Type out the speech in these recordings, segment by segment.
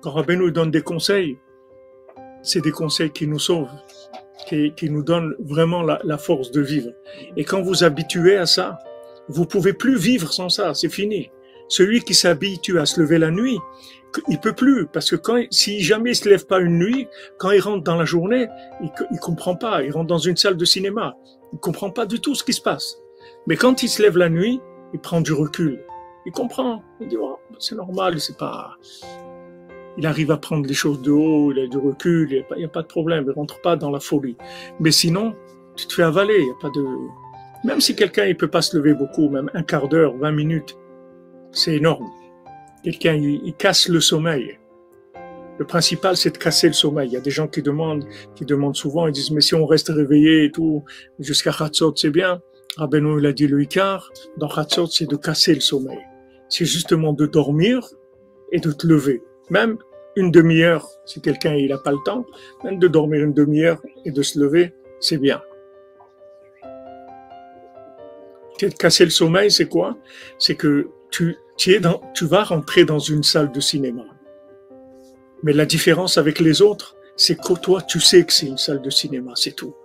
Quand Rabbeinu donne des conseils, c'est des conseils qui nous sauvent, qui nous donnent vraiment la force de vivre. Et quand vous habituez à ça, vous pouvez plus vivre sans ça, c'est fini. Celui qui s'habitue à se lever la nuit, il peut plus, parce que si jamais il se lève pas une nuit, quand il rentre dans la journée, il comprend pas. Il rentre dans une salle de cinéma, il comprend pas du tout ce qui se passe. Mais quand il se lève la nuit, il prend du recul. Il comprend. Il dit, oh, c'est normal, c'est pas. Il arrive à prendre les choses de haut, il a du recul, il n'y a pas de problème, il rentre pas dans la folie. Mais sinon, tu te fais avaler, il y a pas de. Même si quelqu'un il peut pas se lever beaucoup, même un quart d'heure, 20 minutes, c'est énorme. Quelqu'un il casse le sommeil. Le principal c'est de casser le sommeil. Il y a des gens qui demandent souvent, ils disent mais si on reste réveillé et tout jusqu'à Hatzot c'est bien. Rabbeinu il a dit le Ikar dans Hatzot c'est de casser le sommeil. C'est justement de dormir et de te lever. Même une demi-heure, si quelqu'un il a pas le temps, même de dormir une demi-heure et de se lever, c'est bien. Casser le sommeil, c'est quoi? C'est que tu vas rentrer dans une salle de cinéma. Mais la différence avec les autres, c'est que toi, tu sais que c'est une salle de cinéma, c'est tout.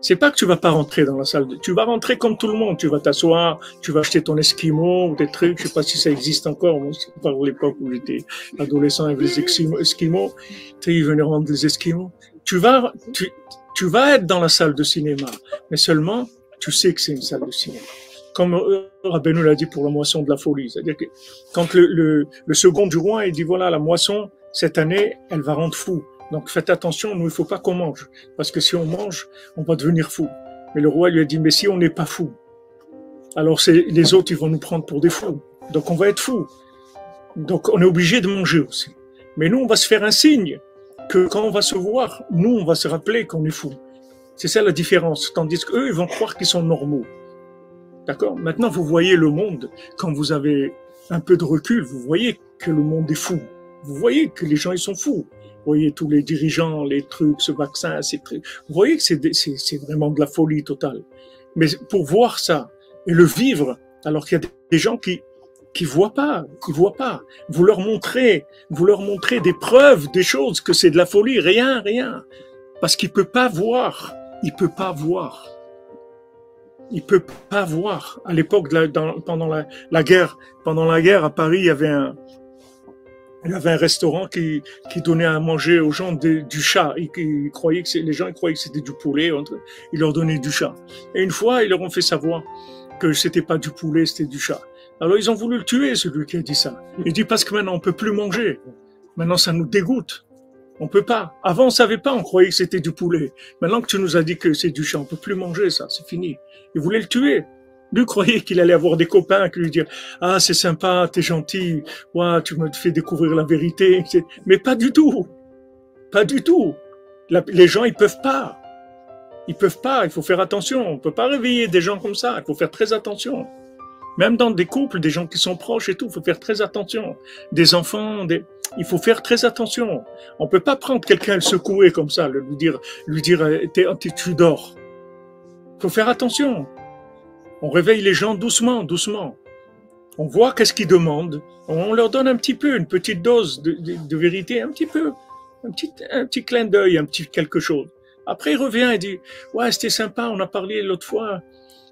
C'est pas que tu vas pas rentrer dans la salle tu vas rentrer comme tout le monde. Tu vas t'asseoir, tu vas acheter ton esquimau ou des trucs. Je sais pas si ça existe encore. Moi, c'est par l'époque où j'étais adolescent avec les esquimaux. Tu sais, ils venaient rendre les esquimaux. Tu vas être dans la salle de cinéma. Mais seulement, tu sais que c'est une salle de cinéma. Comme Rabbeinu l'a dit pour la moisson de la folie. C'est-à-dire que quand le second du roi, il dit voilà, la moisson, cette année, elle va rendre fou. Donc faites attention, nous, il faut pas qu'on mange. Parce que si on mange, on va devenir fou. Mais le roi lui a dit, mais si on n'est pas fou, alors les autres, ils vont nous prendre pour des fous. Donc on va être fous. Donc on est obligé de manger aussi. Mais nous, on va se faire un signe que quand on va se voir, nous, on va se rappeler qu'on est fou. C'est ça la différence. Tandis qu'eux, ils vont croire qu'ils sont normaux. D'accord? Maintenant, vous voyez le monde, quand vous avez un peu de recul, vous voyez que le monde est fou. Vous voyez que les gens, ils sont fous. Vous voyez tous les dirigeants, les trucs, ce vaccin, ces trucs. Vous voyez que c'est vraiment de la folie totale. Mais pour voir ça et le vivre, alors qu'il y a des gens qui voient pas. Vous leur montrez des preuves, des choses que c'est de la folie, rien. Parce qu'il peut pas voir. Il peut pas voir. À l'époque, pendant la guerre à Paris, il y avait un restaurant qui donnait à manger aux gens du chat. Les gens croyaient que c'était du poulet. Ils leur donnaient du chat. Et une fois, ils leur ont fait savoir que c'était pas du poulet, c'était du chat. Alors ils ont voulu le tuer, celui qui a dit ça. Il dit parce que maintenant on peut plus manger. Maintenant ça nous dégoûte. On peut pas. Avant on savait pas, on croyait que c'était du poulet. Maintenant que tu nous as dit que c'est du chat, on peut plus manger ça, c'est fini. Ils voulaient le tuer. Lui croyait qu'il allait avoir des copains qui lui dire ah c'est sympa, t'es gentil, ouais, tu me fais découvrir la vérité. Mais pas du tout. Les gens ils peuvent pas. Il faut faire attention. On peut pas réveiller des gens comme ça. Il faut faire très attention. Même dans des couples, des gens qui sont proches et tout, il faut faire très attention. Des enfants, il faut faire très attention. On peut pas prendre quelqu'un et le secouer comme ça, lui dire, tu dors. Il faut faire attention. On réveille les gens doucement. On voit qu'est-ce qu'ils demandent. On leur donne un petit peu, une petite dose de vérité, un petit peu. Un petit clin d'œil, un petit quelque chose. Après, il revient et dit, ouais, c'était sympa, on a parlé l'autre fois.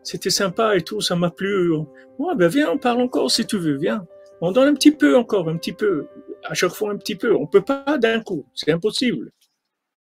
C'était sympa et tout, ça m'a plu. Ouais, ben viens, on parle encore si tu veux, viens. On donne un petit peu encore, un petit peu. À chaque fois un petit peu. On peut pas d'un coup, c'est impossible.